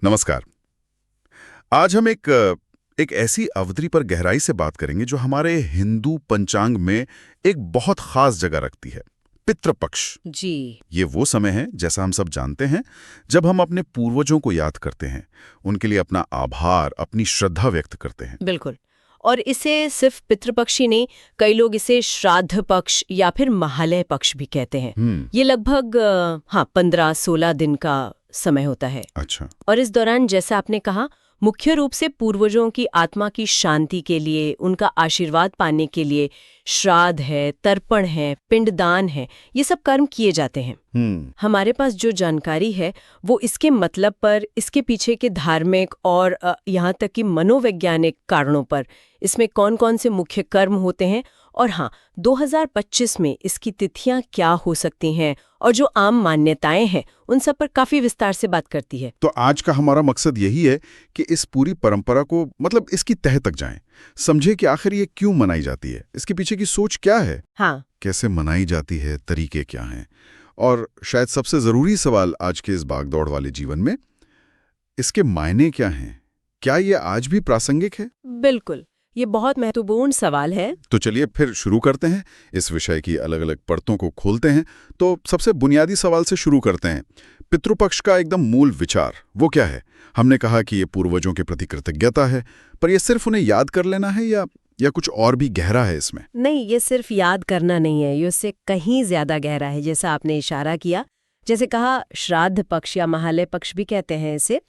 नमस्कार। आज हम एक ऐसी अवधि पर गहराई से बात करेंगे जो हमारे हिंदू पंचांग में एक बहुत खास जगह रखती है, पितृपक्ष। जी। ये वो समय है, जैसा हम सब जानते हैं, जब हम अपने पूर्वजों को याद करते हैं, उनके लिए अपना आभार, अपनी श्रद्धा व्यक्त करते हैं। बिल्कुल। और इसे सिर्फ पितृपक्ष ही नहीं, कई लोग इसे श्राद्ध पक्ष या फिर महालय पक्ष भी कहते हैं। ये लगभग 15-16 दिन का समय होता है। अच्छा। और इस दौरान, जैसा आपने कहा, मुख्य रूप से पूर्वजों की आत्मा की शांति के लिए, उनका आशीर्वाद पाने के लिए श्राद्ध है, तर्पण है, पिंडदान है, ये सब कर्म किए जाते हैं। हमारे पास जो जानकारी है वो इसके मतलब पर, इसके पीछे के धार्मिक और यहाँ तक कि मनोवैज्ञानिक कारणों पर, इसमें कौन कौन से मुख्य कर्म होते हैं, और 2025 में इसकी तिथियां क्या हो सकती हैं, और जो आम मान्यताएं हैं उन सब पर काफी विस्तार से बात करती है। तो आज का हमारा मकसद यही है कि इस पूरी परंपरा को, मतलब इसकी तह तक जाएं, समझे कि आखिर ये क्यों मनाई जाती है, इसके पीछे की सोच क्या है, कैसे मनाई जाती है, तरीके क्या हैं, और शायद सबसे जरूरी सवाल आज के इस भागदौड़ वाले जीवन में, इसके मायने क्या हैं, क्या ये आज भी प्रासंगिक है? बिल्कुल, ये बहुत महत्वपूर्ण सवाल है। तो चलिए फिर शुरू करते हैं, इस विषय की अलग अलग परतों को खोलते हैं। तो सबसे बुनियादी सवाल से शुरू करते हैं। पितृपक्ष का एकदम मूल विचार वो क्या है? हमने कहा कि ये पूर्वजों के प्रति कृतज्ञता है, पर यह सिर्फ उन्हें याद कर लेना है या कुछ और भी गहरा है इसमें? नहीं, ये सिर्फ याद करना नहीं है, ये उससे कहीं ज्यादा गहरा है। जैसा आपने इशारा किया, जैसे कहा, श्राद्ध पक्ष या महालय पक्ष भी कहते हैं इसे।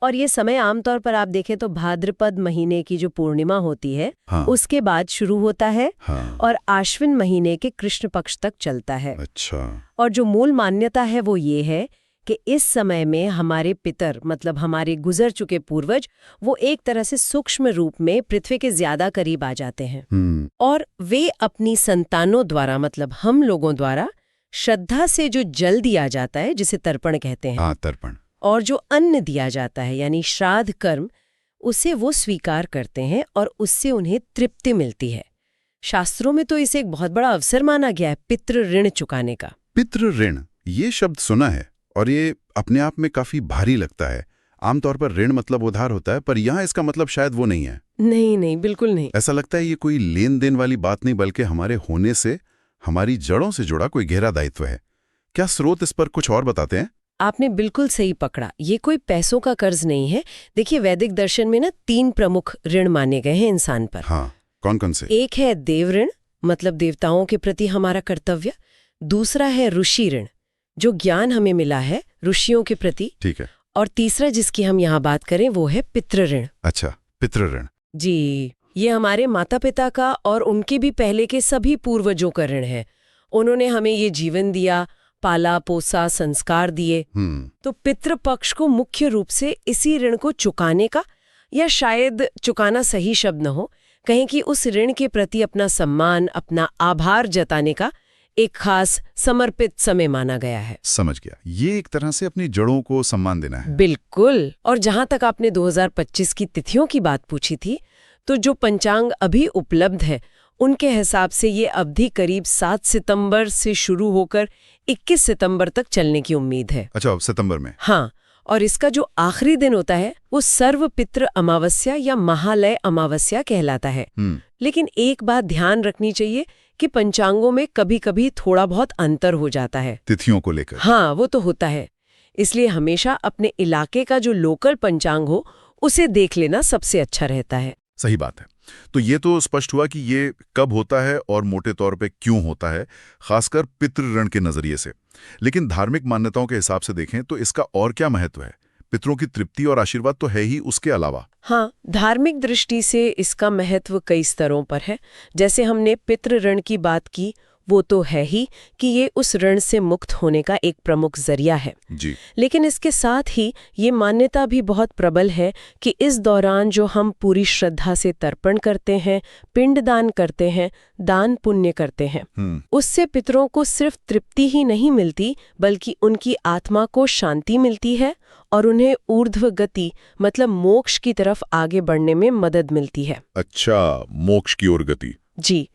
और ये समय आमतौर पर आप देखें तो भाद्रपद महीने की जो पूर्णिमा होती है, उसके बाद शुरू होता है, और आश्विन महीने के कृष्ण पक्ष तक चलता है। अच्छा। और जो मूल मान्यता है वो ये है कि इस समय में हमारे पितर, मतलब हमारे गुजर चुके पूर्वज, वो एक तरह से सूक्ष्म रूप में पृथ्वी के ज्यादा करीब आ जाते हैं। और वे अपनी संतानों द्वारा, मतलब हम लोगों द्वारा, श्रद्धा से जो जल दिया जाता है, जिसे तर्पण कहते हैं, तर्पण, और जो अन्न दिया जाता है यानी श्राद्ध कर्म, उसे वो स्वीकार करते हैं और उससे उन्हें तृप्ति मिलती है। शास्त्रों में तो इसे एक बहुत बड़ा अवसर माना गया है पितृ ऋण चुकाने का। पितृ ऋण, ये शब्द सुना है और ये अपने आप में काफी भारी लगता है। आमतौर पर ऋण मतलब उधार होता है, पर यहाँ इसका मतलब शायद वो नहीं है। नहीं, बिल्कुल नहीं। ऐसा लगता है ये कोई लेन देन वाली बात नहीं, बल्कि हमारे होने से, हमारी जड़ों से जुड़ा कोई गहरा दायित्व है। क्या स्रोत इस पर कुछ और बताते हैं? आपने बिल्कुल सही पकड़ा, ये कोई पैसों का कर्ज नहीं है। देखिए, वैदिक दर्शन में ना 3 प्रमुख ऋण माने गए हैं इंसान पर। कौन कौन से? एक है देव ऋण, मतलब देवताओं के प्रति हमारा कर्तव्य। दूसरा है ऋषि ऋण, जो ज्ञान हमें मिला है ऋषियों के प्रति। ठीक है। और तीसरा जिसकी हम यहाँ बात करें वो है पितृ ऋण। अच्छा, पितृ ऋण। जी, ये हमारे माता पिता का और उनके भी पहले के सभी पूर्वजों का ऋण है। उन्होंने हमें ये जीवन दिया, पाला पोसा, संस्कार दिए। तो पितृपक्ष को मुख्य रूप से इसी ऋण को चुकाने का, या शायद चुकाना सही शब्द न हो, कहें कि उस ऋण के प्रति अपना सम्मान, अपना आभार जताने का एक खास समर्पित समय माना गया है। समझ गया, ये एक तरह से अपनी जड़ों को सम्मान देना है। बिल्कुल। और जहां तक आपने 2025 की तिथियों की बात पूछी थी, तो जो पंचांग अभी उपलब्ध है उनके हिसाब से ये अवधि करीब 7 सितंबर से शुरू होकर 21 सितंबर तक चलने की उम्मीद है। अच्छा, सितंबर में? हाँ। और इसका जो आखिरी दिन होता है वो सर्वपितृ अमावस्या या महालय अमावस्या कहलाता है। लेकिन एक बात ध्यान रखनी चाहिए कि पंचांगों में कभी कभी थोड़ा बहुत अंतर हो जाता है तिथियों को लेकर। हाँ, वो तो होता है। इसलिए हमेशा अपने इलाके का जो लोकल पंचांग हो उसे देख लेना सबसे अच्छा रहता है। सही बात है। तो ये तो स्पष्ट हुआ कि ये कब होता है और मोटे तौर पे क्यों होता है, खासकर पितृ ऋण के नजरिए से। लेकिन धार्मिक मान्यताओं के हिसाब से देखें तो इसका और क्या महत्व है? पितरों की तृप्ति और आशीर्वाद तो है ही, उसके अलावा? हाँ, धार्मिक दृष्टि से इसका महत्व कई स्तरों पर है। जैसे हमने पितृ ऋण की बात की, वो तो है ही कि ये उस ऋण से मुक्त होने का एक प्रमुख जरिया है जी। लेकिन इसके साथ ही ये मान्यता भी बहुत प्रबल है कि इस दौरान जो हम पूरी श्रद्धा से तर्पण करते हैं, पिंडदान करते हैं, दान पुण्य करते हैं, उससे पितरों को सिर्फ तृप्ति ही नहीं मिलती, बल्कि उनकी आत्मा को शांति मिलती है और उन्हें ऊर्ध्व गति, मतलब मोक्ष की तरफ आगे बढ़ने में मदद मिलती है। अच्छा, मोक्ष की ओर गति। जी।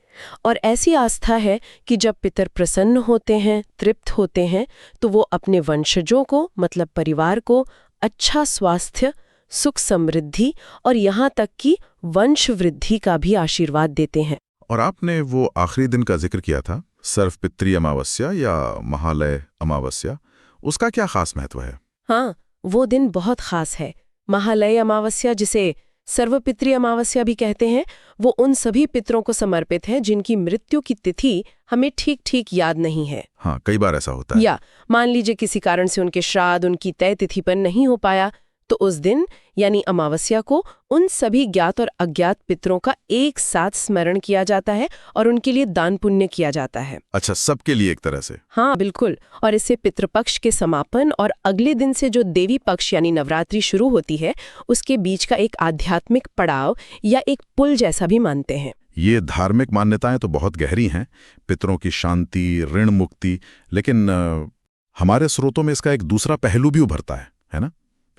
और ऐसी आस्था है कि जब पितर प्रसन्न होते हैं, तृप्त होते हैं, तो वो अपने वंशजों को, मतलब परिवार को, अच्छा स्वास्थ्य, सुख समृद्धि और यहाँ तक कि वंश वृद्धि का भी आशीर्वाद देते हैं। और आपने वो आखिरी दिन का जिक्र किया था, सर्वपितृ अमावस्या या महालय अमावस्या, उसका क्या खास महत्व है? हाँ, वो दिन बहुत खास है। महालय अमावस्या, जिसे सर्वपितृ अमावस्या भी कहते हैं, वो उन सभी पितरों को समर्पित है जिनकी मृत्यु की तिथि हमें ठीक ठीक याद नहीं है। हाँ, कई बार ऐसा होता है। या मान लीजिए किसी कारण से उनके श्राद्ध उनकी तय तिथि पर नहीं हो पाया, तो उस दिन यानी अमावस्या को उन सभी ज्ञात और अज्ञात पितरों का एक साथ स्मरण किया जाता है और उनके लिए दान पुण्य किया जाता है। अच्छा, सबके लिए एक तरह से? हाँ बिल्कुल। और इससे पितृपक्ष के समापन और अगले दिन से जो देवी पक्ष यानी नवरात्रि शुरू होती है, उसके बीच का एक आध्यात्मिक पड़ाव या एक पुल जैसा भी मानते हैं। ये धार्मिक मान्यताएं तो बहुत गहरी हैं, पितरों की शांति, ऋण मुक्ति, लेकिन हमारे स्रोतों में इसका एक दूसरा पहलू भी उभरता है ना?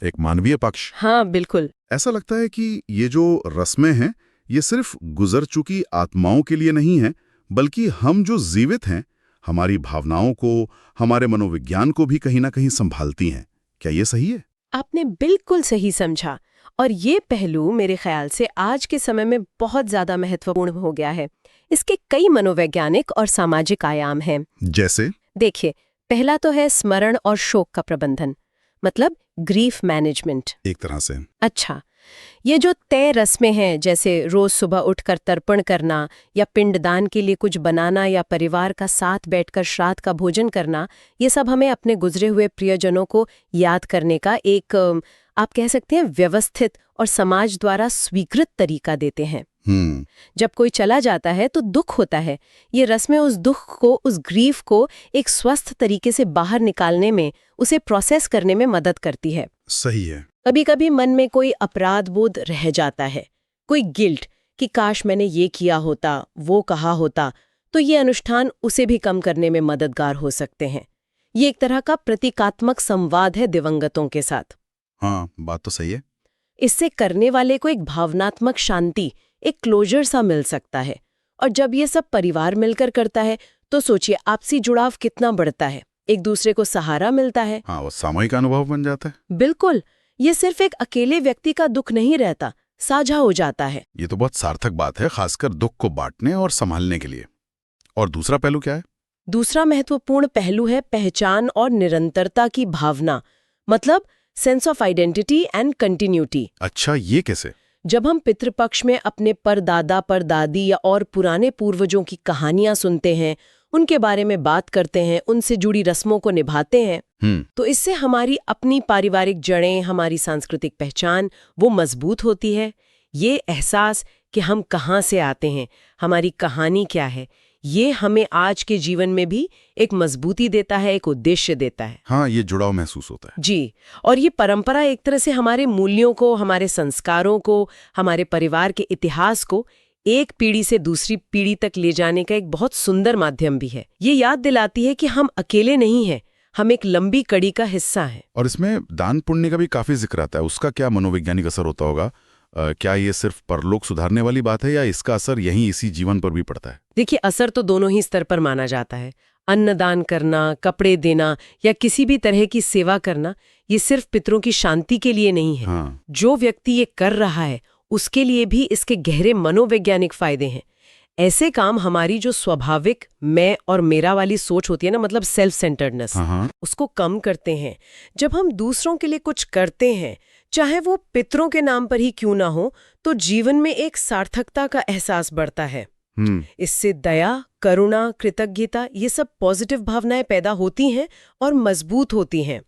एक मानवीय पक्ष। हाँ बिल्कुल। ऐसा लगता है कि ये जो रस्में हैं, ये सिर्फ गुजर चुकी आत्माओं के लिए नहीं है, बल्कि हम जो जीवित हैं, हमारी भावनाओं को, हमारे मनोविज्ञान को भी कहीं ना कहीं संभालती हैं। क्या ये सही है? आपने बिल्कुल सही समझा। और ये पहलू मेरे ख्याल से आज के समय में बहुत ज्यादा महत्वपूर्ण हो गया है। इसके कई मनोवैज्ञानिक और सामाजिक आयाम हैं। जैसे? देखिए, पहला तो है स्मरण और शोक का प्रबंधन, मतलब ग्रीफ मैनेजमेंट एक तरह से। अच्छा, ये जो तय रस्में हैं, जैसे रोज सुबह उठकर तर्पण करना या पिंडदान के लिए कुछ बनाना या परिवार का साथ बैठकर श्राद्ध का भोजन करना, ये सब हमें अपने गुजरे हुए प्रियजनों को याद करने का एक आप कह सकते हैं व्यवस्थित और समाज द्वारा स्वीकृत तरीका देते हैं। जब कोई चला जाता है तो दुख होता है। ये रस्में उस दुख को, उस ग्रीफ को एक स्वस्थ तरीके से बाहर निकालने में, उसे प्रोसेस करने में मदद करती है। सही है। कभी कभी मन में कोई अपराध बोध रह जाता है, कोई गिल्ट कि काश मैंने ये किया होता, वो कहा होता, तो ये अनुष्ठान उसे भी कम करने में मददगार हो सकते हैं। ये एक तरह का प्रतीकात्मक संवाद है दिवंगतों के साथ। हाँ, बात तो सही है। इससे करने वाले को एक भावनात्मक शांति, एक क्लोजर सा मिल सकता है। और जब ये सब परिवार मिलकर करता है तो सोचिए आपसी जुड़ाव कितना बढ़ता है, एक दूसरे को सहारा मिलता है। हाँ, वो सामूहिक अनुभव बन जाता है। बिल्कुल, ये सिर्फ एक अकेले व्यक्ति का दुख नहीं रहता, साझा हो जाता है। ये तो बहुत सार्थक बात है, खासकर दुख को बांटने और संभालने के लिए। और दूसरा पहलू क्या है? दूसरा महत्वपूर्ण पहलू है पहचान और निरंतरता की भावना, मतलब sense of identity and continuity. अच्छा, ये कैसे? जब हम पितृपक्ष में अपने परदादा परदादी या और पुराने पूर्वजों की कहानियां सुनते हैं, उनके बारे में बात करते हैं, उनसे जुड़ी रस्मों को निभाते हैं, तो इससे हमारी अपनी पारिवारिक जड़ें, हमारी सांस्कृतिक पहचान वो मजबूत होती है। ये एहसास कि हम कहाँ से आते हैं, हमारी कहानी क्या है, ये हमें आज के जीवन में भी एक मजबूती देता है, एक उद्देश्य देता है। हाँ, ये जुड़ाव महसूस होता है। जी, और ये परंपरा एक तरह से हमारे मूल्यों को, हमारे संस्कारों को, हमारे परिवार के इतिहास को एक पीढ़ी से दूसरी पीढ़ी तक ले जाने का एक बहुत सुंदर माध्यम भी है। ये याद दिलाती है कि हम अकेले नहीं हैं, हम एक लंबी कड़ी का हिस्सा हैं। और इसमें दान पुण्य का भी काफी जिक्र आता है, उसका क्या मनोवैज्ञानिक असर होता होगा? क्या ये सिर्फ परलोक सुधारने वाली बात है या इसका असर यहीं इसी जीवन पर भी पड़ता है? देखिए, असर तो दोनों ही स्तर पर माना जाता है। अन्नदान करना, कपड़े देना या किसी भी तरह की सेवा करना, ये सिर्फ पितरों की शांति के लिए नहीं है। हाँ। जो व्यक्ति ये कर रहा है उसके लिए भी इसके गहरे मनोवैज्ञानिक फायदे हैं। ऐसे काम हमारी जो स्वाभाविक मैं और मेरा वाली सोच होती है ना, मतलब सेल्फ सेंटर्डनेस, उसको कम करते हैं। जब हम दूसरों के लिए कुछ करते हैं, चाहे वो पितरों के नाम पर ही क्यों ना हो, तो जीवन में एक सार्थकता का एहसास बढ़ता है। इससे दया, करुणा, कृतज्ञता, ये सब पॉजिटिव भावनाएं पैदा होती हैं और मजबूत होती हैं।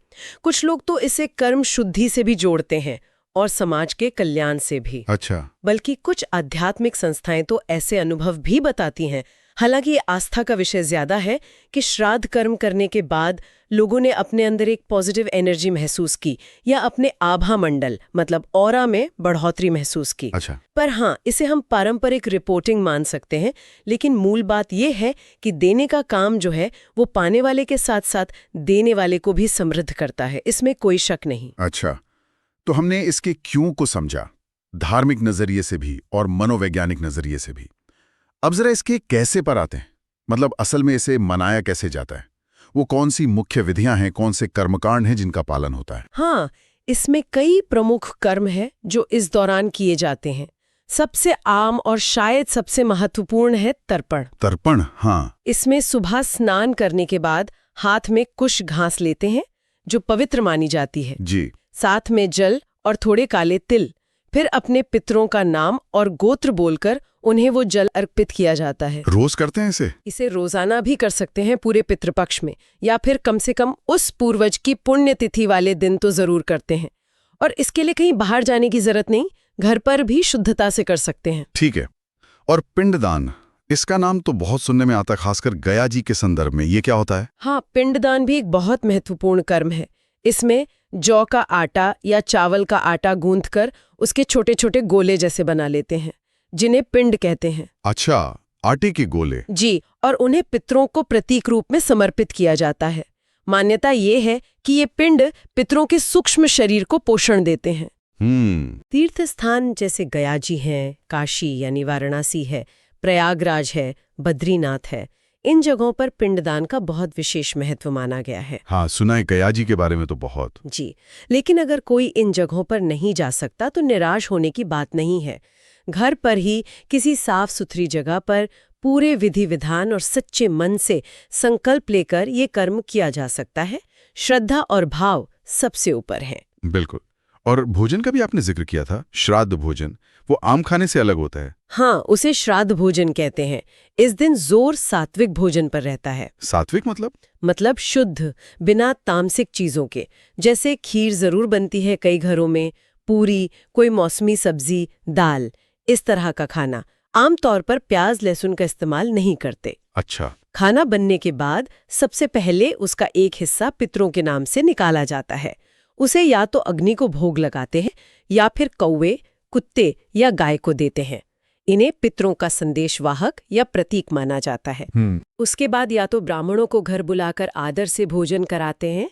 कुछ लोग तो इसे कर्म शुद्धि से भी जोड़ते हैं और समाज के कल्याण से भी। अच्छा। बल्कि कुछ आध्यात्मिक संस्थाएं तो ऐसे अनुभव भी बताती हैं। हालांकि ये आस्था का विषय ज्यादा है कि श्राद्ध कर्म करने के बाद लोगों ने अपने अंदर एक पॉजिटिव एनर्जी महसूस की या अपने आभा मंडल मतलब ऑरा में बढ़ोतरी महसूस की। अच्छा। पर हाँ, इसे हम पारंपरिक रिपोर्टिंग मान सकते हैं, लेकिन मूल बात यह है कि देने का काम जो है वो पाने वाले के साथ साथ देने वाले को भी समृद्ध करता है, इसमें कोई शक नहीं। अच्छा, तो हमने इसके क्यों को समझा, धार्मिक नजरिए से भी और मनोवैज्ञानिक नजरिए से भी। अब जरा इसके कैसे पर आते हैं, मतलब असल में इसे मनाया कैसे जाता है, वो कौन सी मुख्य विधियां हैं, कौन से कर्मकांड हैं जिनका पालन होता है? हाँ, इसमें कई प्रमुख कर्म हैं जो इस दौरान किए जाते हैं। सबसे आम और शायद सबसे महत्वपूर्ण है तर्पण। तर्पण, हाँ। इसमें सुबह स्नान करने के बाद हाथ में कुश घास लेते हैं जो पवित्र मानी जाती है। जी। साथ में जल और थोड़े काले तिल। फिर अपने पितरों का नाम और गोत्र बोलकर उन्हें वो जल अर्पित किया जाता है। रोज करते हैं इसे? इसे रोजाना भी कर सकते हैं पूरे पितृपक्ष में, या फिर कम से कम उस पूर्वज की पुण्यतिथि वाले दिन तो जरूर करते हैं। और इसके लिए कहीं बाहर जाने की जरूरत नहीं, घर पर भी शुद्धता से कर सकते हैं। ठीक है। और पिंडदान, इसका नाम तो बहुत सुनने में आता है, खासकर गया जी के संदर्भ में। ये क्या होता है? हाँ, पिंडदान भी एक बहुत महत्वपूर्ण कर्म है। इसमें जौ का आटा या चावल का आटा गूंथकर उसके छोटे छोटे गोले जैसे बना लेते हैं, जिन्हें पिंड कहते हैं। अच्छा, आटे के गोले। जी, और उन्हें पितरों को प्रतीक रूप में समर्पित किया जाता है। मान्यता ये है कि ये पिंड पितरों के सूक्ष्म शरीर को पोषण देते हैं। तीर्थ स्थान जैसे गया जी हैं, काशी यानी वाराणसी है, प्रयागराज है, बद्रीनाथ है, इन जगहों पर पिंडदान का बहुत विशेष महत्व माना गया है। हाँ, सुना है गया जी के बारे में तो बहुत। जी, लेकिन अगर कोई इन जगहों पर नहीं जा सकता तो निराश होने की बात नहीं है। घर पर ही किसी साफ सुथरी जगह पर पूरे विधि विधान और सच्चे मन से संकल्प लेकर ये कर्म किया जा सकता है। श्रद्धा और भाव सबसे ऊपर है। बिल्कुल। और भोजन का भी आपने जिक्र किया था, श्राद्ध भोजन, वो आम खाने से अलग होता है। हाँ, उसे श्राद्ध भोजन कहते हैं। इस दिन जोर सात्विक भोजन पर रहता है। सात्विक मतलब शुद्ध, बिना तामसिक चीजों के। जैसे खीर जरूर बनती है कई घरों में, पूरी, कोई मौसमी सब्जी, दाल, इस तरह का खाना। आमतौर पर प्याज लहसुन का इस्तेमाल नहीं करते। अच्छा। खाना बनने के बाद सबसे पहले उसका एक हिस्सा पितरों के नाम से निकाला जाता है। उसे या तो अग्नि को भोग लगाते हैं या फिर कौवे, कुत्ते या गाय को देते हैं। इन्हें पितरों का संदेशवाहक या प्रतीक माना जाता है। उसके बाद या तो ब्राह्मणों को घर बुलाकर आदर से भोजन कराते हैं,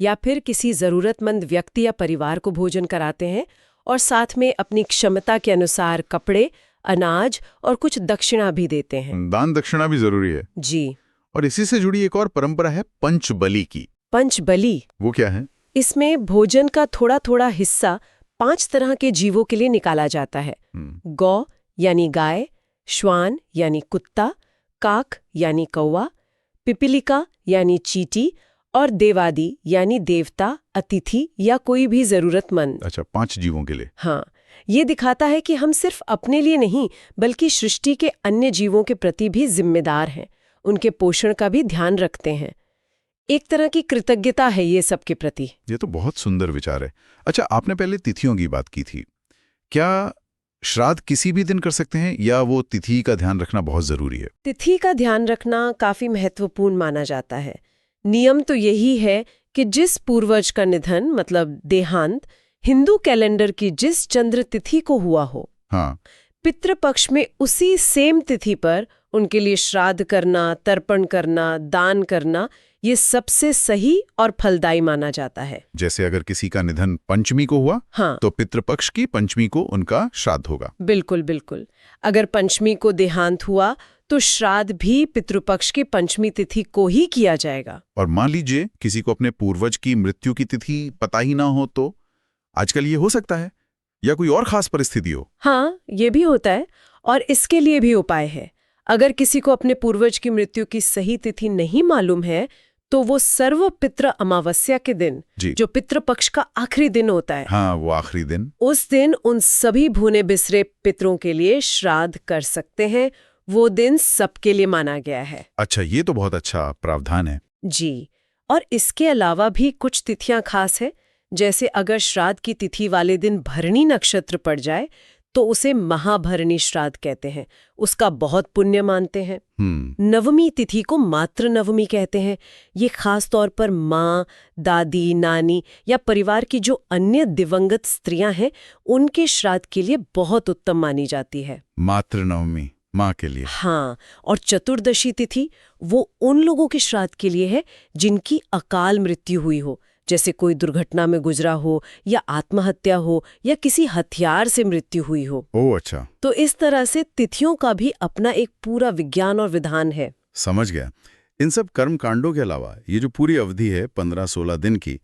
या फिर किसी जरूरतमंद व्यक्ति या परिवार को भोजन कराते हैं, और साथ में अपनी क्षमता के अनुसार कपड़े, अनाज और कुछ दक्षिणा भी देते हैं। दान दक्षिणा भी जरूरी है। जी। और इसी से जुड़ी एक और परंपरा है पंचबली की। पंचबली वो क्या है? इसमें भोजन का थोड़ा थोड़ा हिस्सा 5 तरह के जीवों के लिए निकाला जाता है। गौ यानी गाय, श्वान यानी कुत्ता, काक यानी कौवा, पिपीलिका यानी चींटी, और देवादी यानी देवता, अतिथि या कोई भी जरूरतमंद। अच्छा, 5 जीवों के लिए। हाँ, ये दिखाता है कि हम सिर्फ अपने लिए नहीं बल्कि सृष्टि के अन्य जीवों के प्रति भी जिम्मेदार हैं, उनके पोषण का भी ध्यान रखते हैं। एक तरह की कृतज्ञता है ये सबके प्रति। ये तो बहुत सुंदर विचार है। अच्छा, आपने पहले तिथियों की बात की थी। क्या श्राद्ध किसी भी दिन कर सकते हैं या वो तिथि का ध्यान रखना बहुत जरूरी है? तिथि का ध्यान रखना काफी महत्वपूर्ण माना जाता है। नियम तो यही है कि जिस पूर्वज का निधन मतलब देहांत हिंदू कैलेंडर की जिस चंद्र तिथि को हुआ हो, हाँ, पितृपक्ष में उसी सेम तिथि पर उनके लिए श्राद्ध करना, तर्पण करना, दान करना, ये सबसे सही और फलदायी माना जाता है। जैसे अगर किसी का निधन पंचमी को हुआ, हाँ, तो पितृपक्ष की पंचमी को उनका श्राद्ध होगा। बिल्कुल बिल्कुल। अगर पंचमी को देहांत हुआ तो श्राद्ध भी पितृपक्ष की पंचमी तिथि को ही किया जाएगा। और मान लीजिए किसी को अपने पूर्वज की मृत्यु की तिथि पता ही ना हो, तो आजकल ये हो सकता है, या कोई और खास परिस्थिति हो? हाँ, ये भी होता है, और इसके लिए भी उपाय है। अगर किसी को अपने पूर्वज की मृत्यु की सही तिथि नहीं मालूम है तो वो सर्व पितृ अमावस्या के दिन, जो पितृपक्ष का आखिरी दिन होता है, हाँ, वो आखिरी दिन, उस दिन उन सभी भुने बिसरे पितरों के लिए श्राद्ध कर सकते हैं। वो दिन सबके लिए माना गया है। अच्छा, ये तो बहुत अच्छा प्रावधान है। जी, और इसके अलावा भी कुछ तिथियां खास है। जैसे अगर श्राद्ध की तिथि वाले दिन भरणी नक्षत्र पड़ जाए तो उसे महाभरणी श्राद्ध कहते हैं, उसका बहुत पुण्य मानते हैं। नवमी तिथि को मातृ नवमी कहते हैं। ये खास तौर पर माँ, दादी, नानी या परिवार की जो अन्य दिवंगत स्त्रियां हैं उनके श्राद्ध के लिए बहुत उत्तम मानी जाती है। मातृ नवमी माँ के लिए। हाँ, और चतुर्दशी तिथि वो उन लोगों के श्राद्ध के लिए है जिनकी अकाल मृत्यु हुई हो, जैसे कोई दुर्घटना में गुजरा हो या आत्महत्या हो या किसी हथियार से मृत्यु हुई हो। ओह अच्छा। तो इस तरह से तिथियों का भी अपना एक पूरा विज्ञान और विधान है। समझ गया। इन सब कर्म कांडों के अलावा ये जो पूरी अवधि है 15-16 दिन की,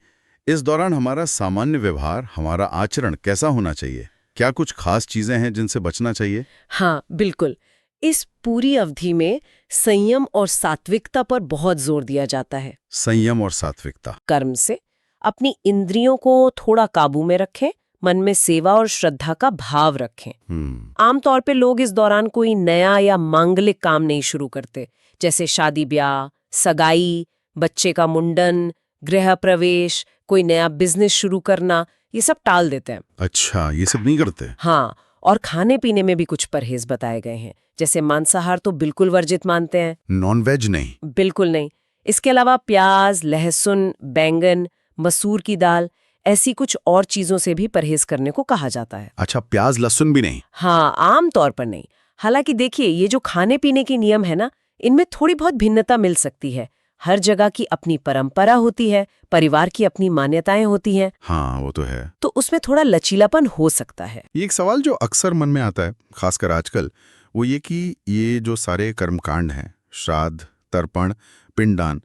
इस दौरान हमारा सामान्य व्यवहार, हमारा आचरण कैसा होना चाहिए? क्या कुछ खास चीजें हैं जिनसे बचना चाहिए? हाँ, बिल्कुल। इस पूरी अवधि में संयम और सात्विकता पर बहुत जोर दिया जाता है। संयम और सात्विकता। कर्म से अपनी इंद्रियों को थोड़ा काबू में रखें, मन में सेवा और श्रद्धा का भाव रखें। आमतौर पे लोग इस दौरान कोई नया या मांगलिक काम नहीं शुरू करते, जैसे शादी ब्याह, सगाई, बच्चे का मुंडन, गृह प्रवेश, कोई नया बिजनेस शुरू करना, ये सब टाल देते हैं। अच्छा, ये सब नहीं करते? हाँ, और खाने पीने में भी कुछ परहेज बताए गए हैं, जैसे मांसाहार तो बिल्कुल वर्जित मानते हैं। नॉन वेज नहीं? बिल्कुल नहीं। इसके अलावा प्याज, लहसुन, बैंगन, मसूर की दाल, ऐसी कुछ और चीजों से भी परहेज करने को कहा जाता है। अच्छा, प्याज लहसुन भी नहीं? हाँ, आम तौर पर नहीं। हालांकि देखिए, ये जो खाने पीने के नियम है ना, इनमें थोड़ी बहुत भिन्नता मिल सकती है। हर जगह की अपनी परंपरा होती है, परिवार की अपनी मान्यताएं होती हैं। हाँ, वो तो है। तो उसमें थोड़ा लचीलापन हो सकता है। ये एक सवाल जो अक्सर मन में आता है, खासकर आजकल, वो ये कि ये जो सारे कर्मकांड हैं, श्राद्ध, तर्पण, पिंडदान,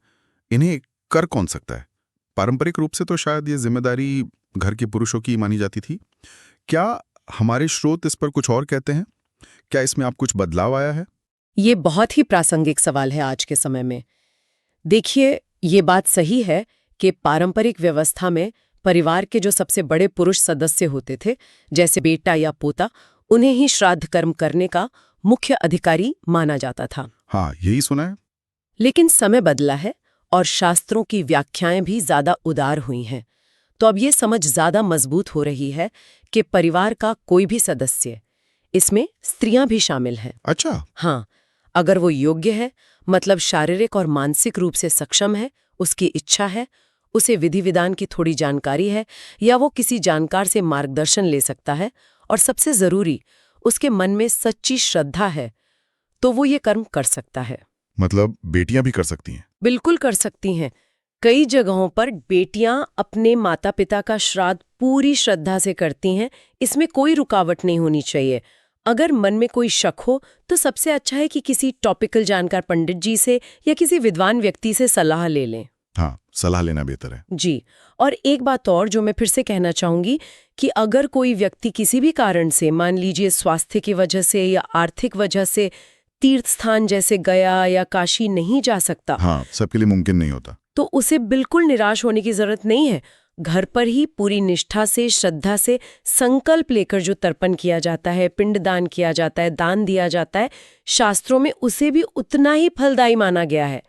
इन्हें कर कौन सकता है? पारंपरिक रूप से तो शायद ये जिम्मेदारी घर के पुरुषों की मानी जाती थी। क्या हमारे स्रोत इस पर कुछ और कहते हैं? क्या इसमें आप कुछ बदलाव आया है? ये बहुत ही प्रासंगिक सवाल है आज के समय में। देखिए, ये बात सही है कि पारंपरिक व्यवस्था में परिवार के जो सबसे बड़े पुरुष सदस्य होते थे, जैसे बेटा या पोता, उन्हें ही श्राद्ध कर्म करने का मुख्य अधिकारी माना जाता था। हाँ, यही सुना है। लेकिन समय बदला है और शास्त्रों की व्याख्याएं भी ज्यादा उदार हुई हैं। तो अब ये समझ ज्यादा मजबूत हो रही है कि परिवार का कोई भी सदस्य, इसमें स्त्रियां भी शामिल हैं। अच्छा। हाँ, अगर वो योग्य है, मतलब शारीरिक और मानसिक रूप से सक्षम है, उसकी इच्छा है, उसे विधि विधान की थोड़ी जानकारी है, या वो किसी जानकार से मार्गदर्शन ले सकता है, और सबसे जरूरी, उसके मन में सच्ची श्रद्धा है, तो वो ये कर्म कर सकता है। मतलब बेटियां भी कर सकती हैं? बिल्कुल कर सकती हैं। कई जगहों पर बेटियां अपने माता पिता का श्राद्ध पूरी श्रद्धा से करती हैं, इसमें कोई रुकावट नहीं होनी चाहिए। अगर मन में कोई शक हो तो सबसे अच्छा है कि किसी टॉपिकल जानकार पंडित जी से या किसी विद्वान व्यक्ति से सलाह ले लें। हाँ, सलाह लेना बेहतर है। जी, और एक बात और जो मैं फिर से कहना चाहूंगी कि अगर कोई व्यक्ति किसी भी कारण से, मान लीजिए स्वास्थ्य की वजह से या आर्थिक वजह से, तीर्थ स्थान जैसे गया या काशी नहीं जा सकता, हाँ, सबके लिए मुमकिन नहीं होता, तो उसे बिल्कुल निराश होने की जरूरत नहीं है। घर पर ही पूरी निष्ठा से, श्रद्धा से संकल्प लेकर जो तर्पण किया जाता है, पिंडदान किया जाता है, दान दिया जाता है, शास्त्रों में उसे भी उतना ही फलदायी माना गया है।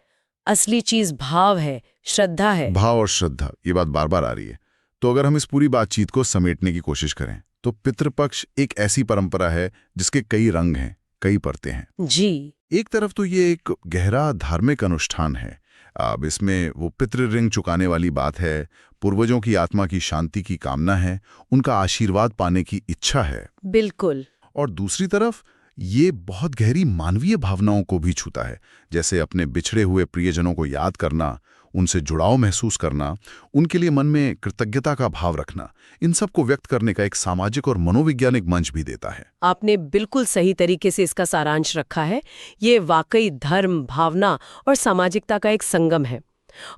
असली चीज भाव है, श्रद्धा है। भाव और श्रद्धा, ये बात बार बार आ रही है। तो अगर हम इस पूरी बातचीत को समेटने की कोशिश करें, तो पितृपक्ष एक ऐसी परंपरा है जिसके कई रंग हैं, कई परतें हैं। जी, एक तरफ तो ये एक गहरा धार्मिक अनुष्ठान है। अब इसमें वो पितृ ऋण चुकाने वाली बात है, पूर्वजों की आत्मा की शांति की कामना है, उनका आशीर्वाद पाने की इच्छा है। बिल्कुल। और दूसरी तरफ ये बहुत गहरी मानवीय भावनाओं को भी छूता है, जैसे अपने बिछड़े हुए प्रियजनों को याद करना, उनसे जुड़ाव महसूस करना, उनके लिए मन में कृतज्ञता का भाव रखना। इन सब को व्यक्त करने का एक सामाजिक और मनोवैज्ञानिक मंच भी देता है। आपने बिल्कुल सही तरीके से इसका सारांश रखा है। ये वाकई धर्म, भावना और सामाजिकता का एक संगम है।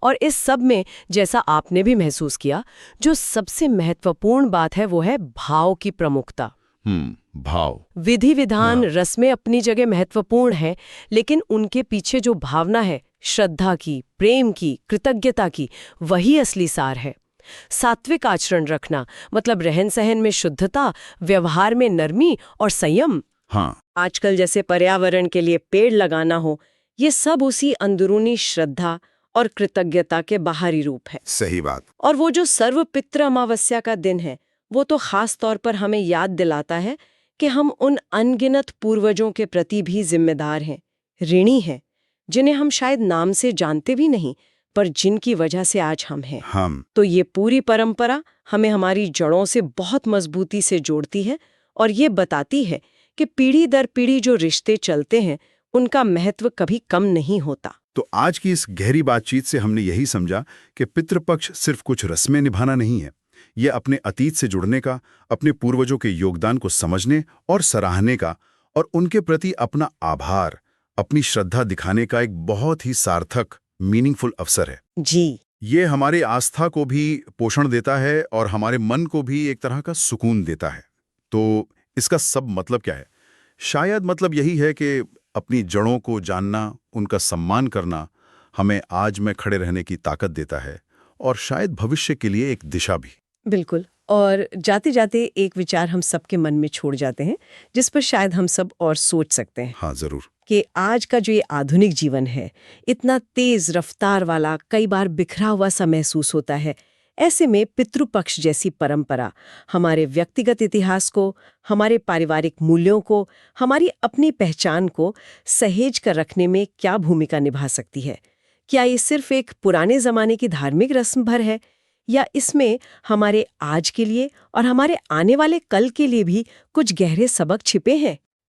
और इस सब में, जैसा आपने भी महसूस किया, जो सबसे महत्वपूर्ण बात है वो है भाव की प्रमुखता। भाव। विधि विधान, रस्में अपनी जगह महत्वपूर्ण है, लेकिन उनके पीछे जो भावना है, श्रद्धा की, प्रेम की, कृतज्ञता की, वही असली सार है। सात्विक आचरण रखना मतलब रहन सहन में शुद्धता, व्यवहार में नरमी और संयम। हाँ, आजकल जैसे पर्यावरण के लिए पेड़ लगाना हो, ये सब उसी अंदरूनी श्रद्धा और कृतज्ञता के बाहरी रूप है। सही बात। और वो जो सर्वपितृ अमावस्या का दिन है, वो तो खास तौर पर हमें याद दिलाता है कि हम उन अनगिनत पूर्वजों के प्रति भी जिम्मेदार हैं, ऋणी हैं, जिन्हें हम शायद नाम से जानते भी नहीं, पर जिनकी वजह से आज हम हैं। तो ये पूरी परंपरा हमें हमारी जड़ों से बहुत मजबूती से जोड़ती है और ये बताती है कि पीढ़ी दर पीढ़ी जो रिश्ते चलते हैं, उनका महत्व कभी कम नहीं होता। तो आज की इस गहरी बातचीत से हमने यही समझा कि पितृपक्ष सिर्फ कुछ रस्में निभाना नहीं है, ये अपने अतीत से जुड़ने का, अपने पूर्वजों के योगदान को समझने और सराहने का, और उनके प्रति अपना आभार, अपनी श्रद्धा दिखाने का एक बहुत ही सार्थक, मीनिंगफुल अवसर है। जी, ये हमारी आस्था को भी पोषण देता है और हमारे मन को भी एक तरह का सुकून देता है। तो इसका सब मतलब क्या है? शायद मतलब यही है कि अपनी जड़ों को जानना, उनका सम्मान करना हमें आज में खड़े रहने की ताकत देता है और शायद भविष्य के लिए एक दिशा भी। बिल्कुल। और जाते जाते एक विचार हम सबके मन में छोड़ जाते हैं, जिस पर शायद हम सब और सोच सकते हैं। हाँ, जरूर। कि आज का जो ये आधुनिक जीवन है, इतना तेज रफ्तार वाला, कई बार बिखरा हुआ सा महसूस होता है। ऐसे में पितृपक्ष जैसी परंपरा हमारे व्यक्तिगत इतिहास को, हमारे पारिवारिक मूल्यों को, हमारी अपनी पहचान को सहेज कर रखने में क्या भूमिका निभा सकती है? क्या ये सिर्फ एक पुराने जमाने की धार्मिक रस्म भर है, या इसमें हमारे आज के लिए और हमारे आने वाले कल के लिए भी कुछ गहरे सबक छिपे हैं?